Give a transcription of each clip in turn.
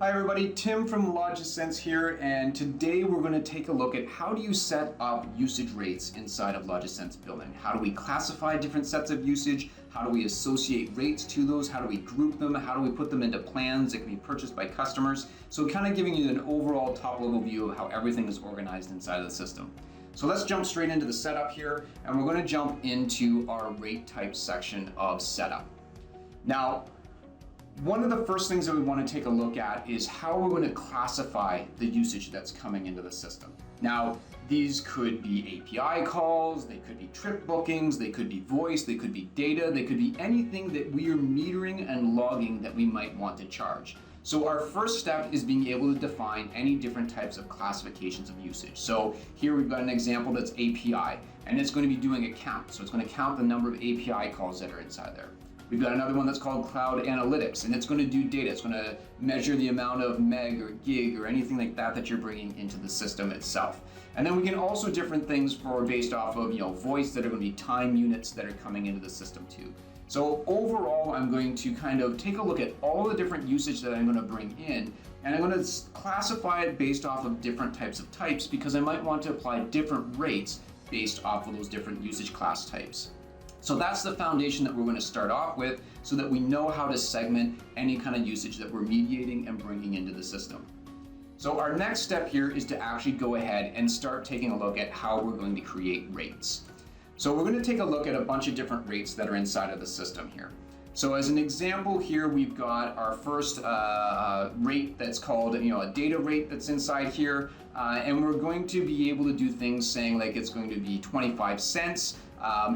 Hi everybody, Tim from Logisense here, and today we're going to take a look at how do you set up usage rates inside of Logisense Billing. How do we classify different sets of usage? How do we associate rates to those? How do we group them? How do we put them into plans that can be purchased by customers? So kind of giving you an overall top level view of how everything is organized inside of the system. So let's jump straight into the setup here, and we're going to jump into our rate type section of setup. Now, one of the first things that we want to take a look at is how we're going to classify the usage that's coming into the system. Now, these could be API calls, they could be trip bookings, they could be voice, they could be data, they could be anything that we are metering and logging that we might want to charge. So our first step is being able to define any different types of classifications of usage. So here we've got an example that's API, and it's going to be doing a count. So it's going to count the number of API calls that are inside there. We've got another one that's called Cloud Analytics, and it's going to do data. It's going to measure the amount of meg or gig or anything like that that you're bringing into the system itself. And then we can also different things for based off of voice that are going to be time units that are coming into the system too. So overall, I'm going to kind of take a look at all the different usage that I'm going to bring in, and I'm going to classify it based off of different types of types because I might want to apply different rates based off of those different usage class types. So that's the foundation that we're going to start off with so that we know how to segment any kind of usage that we're mediating and bringing into the system. So our next step here is to actually go ahead and start taking a look at how we're going to create rates. So we're going to take a look at a bunch of different rates that are inside of the system here. So as an example here, we've got our first rate that's called a data rate that's inside here. And we're going to be able to do things saying like it's going to be 25 cents.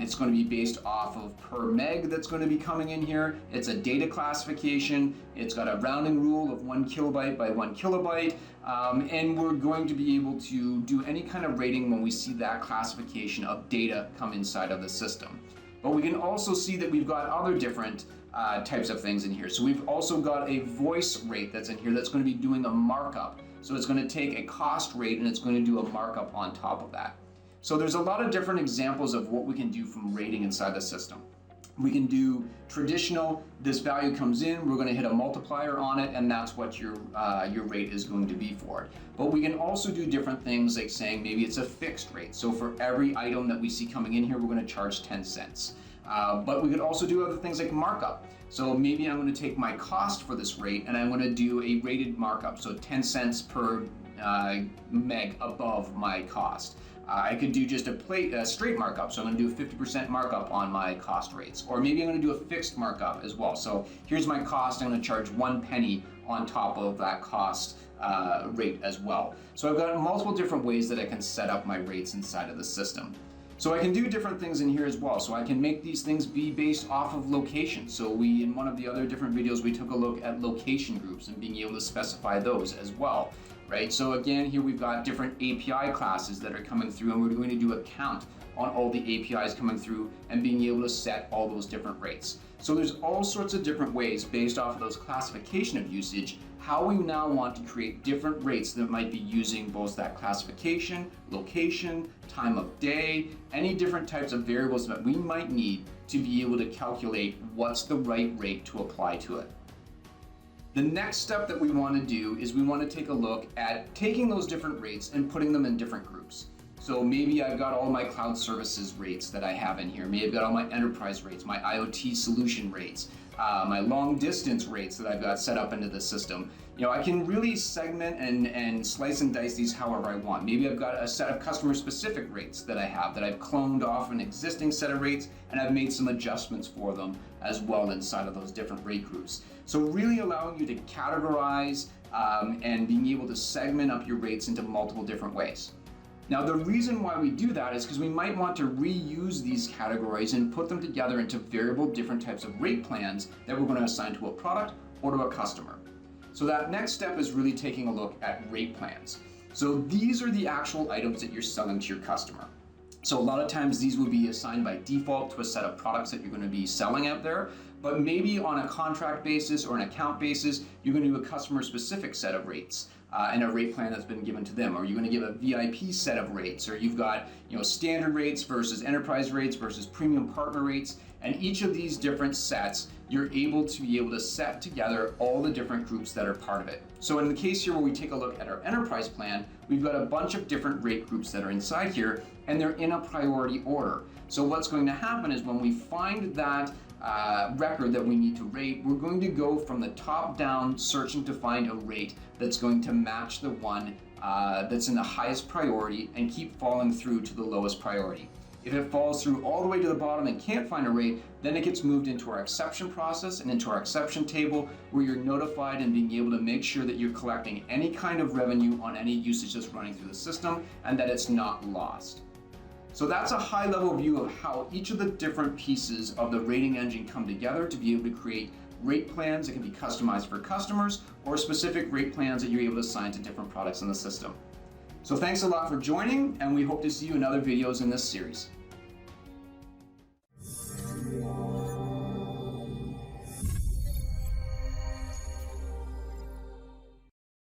It's going to be based off of per meg that's going to be coming in here. It's a data classification. It's got a rounding rule of 1 kilobyte by 1 kilobyte. And we're going to be able to do any kind of rating when we see that classification of data come inside of the system. But we can also see that we've got other different types of things in here. So we've also got a voice rate that's in here that's going to be doing a markup. So it's going to take a cost rate and it's going to do a markup on top of that. So there's a lot of different examples of what we can do from rating inside the system. We can do traditional, this value comes in, we're going to hit a multiplier on it, and that's what your rate is going to be for it. But we can also do different things like saying maybe it's a fixed rate. So for every item that we see coming in here, we're going to charge 10 cents. But we could also do other things like markup. So maybe I'm going to take my cost for this rate and I'm going to do a rated markup. So 10 cents per meg above my cost. I could do just a straight markup, so I'm going to do a 50% markup on my cost rates. Or maybe I'm going to do a fixed markup as well. So here's my cost, I'm going to charge 1 penny on top of that cost rate as well. So I've got multiple different ways that I can set up my rates inside of the system. So I can do different things in here as well. So I can make these things be based off of location. So in one of the other different videos, we took a look at location groups and being able to specify those as well. Right, so again, here we've got different API classes that are coming through, and we're going to do a count on all the APIs coming through and being able to set all those different rates. So there's all sorts of different ways based off of those classification of usage, how we now want to create different rates that might be using both that classification, location, time of day, any different types of variables that we might need to be able to calculate what's the right rate to apply to it. The next step that we want to do is we want to take a look at taking those different rates and putting them in different groups. So maybe I've got all my cloud services rates that I have in here. Maybe I've got all my enterprise rates, my IoT solution rates, my long distance rates that I've got set up into the system. I can really segment and slice and dice these however I want. Maybe I've got a set of customer specific rates that I have that I've cloned off an existing set of rates, and I've made some adjustments for them as well inside of those different rate groups. So really allowing you to categorize and being able to segment up your rates into multiple different ways. Now the reason why we do that is because we might want to reuse these categories and put them together into variable different types of rate plans that we're going to assign to a product or to a customer. So that next step is really taking a look at rate plans. So these are the actual items that you're selling to your customer. So a lot of times these would be assigned by default to a set of products that you're going to be selling out there, but maybe on a contract basis or an account basis, you're going to do a customer specific set of rates and a rate plan that's been given to them, or you're going to give a VIP set of rates, or you've got standard rates versus enterprise rates versus premium partner rates, and each of these different sets, you're able to set together all the different groups that are part of it. So in the case here where we take a look at our enterprise plan, we've got a bunch of different rate groups that are inside here, and they're in a priority order. So what's going to happen is when we find that record that we need to rate, we're going to go from the top down, searching to find a rate that's going to match the one that's in the highest priority and keep falling through to the lowest priority. If it falls through all the way to the bottom and can't find a rate, then it gets moved into our exception process and into our exception table, where you're notified and being able to make sure that you're collecting any kind of revenue on any usage that's running through the system and that it's not lost. So that's a high level view of how each of the different pieces of the rating engine come together to be able to create rate plans that can be customized for customers, or specific rate plans that you're able to assign to different products in the system. So thanks a lot for joining, and we hope to see you in other videos in this series.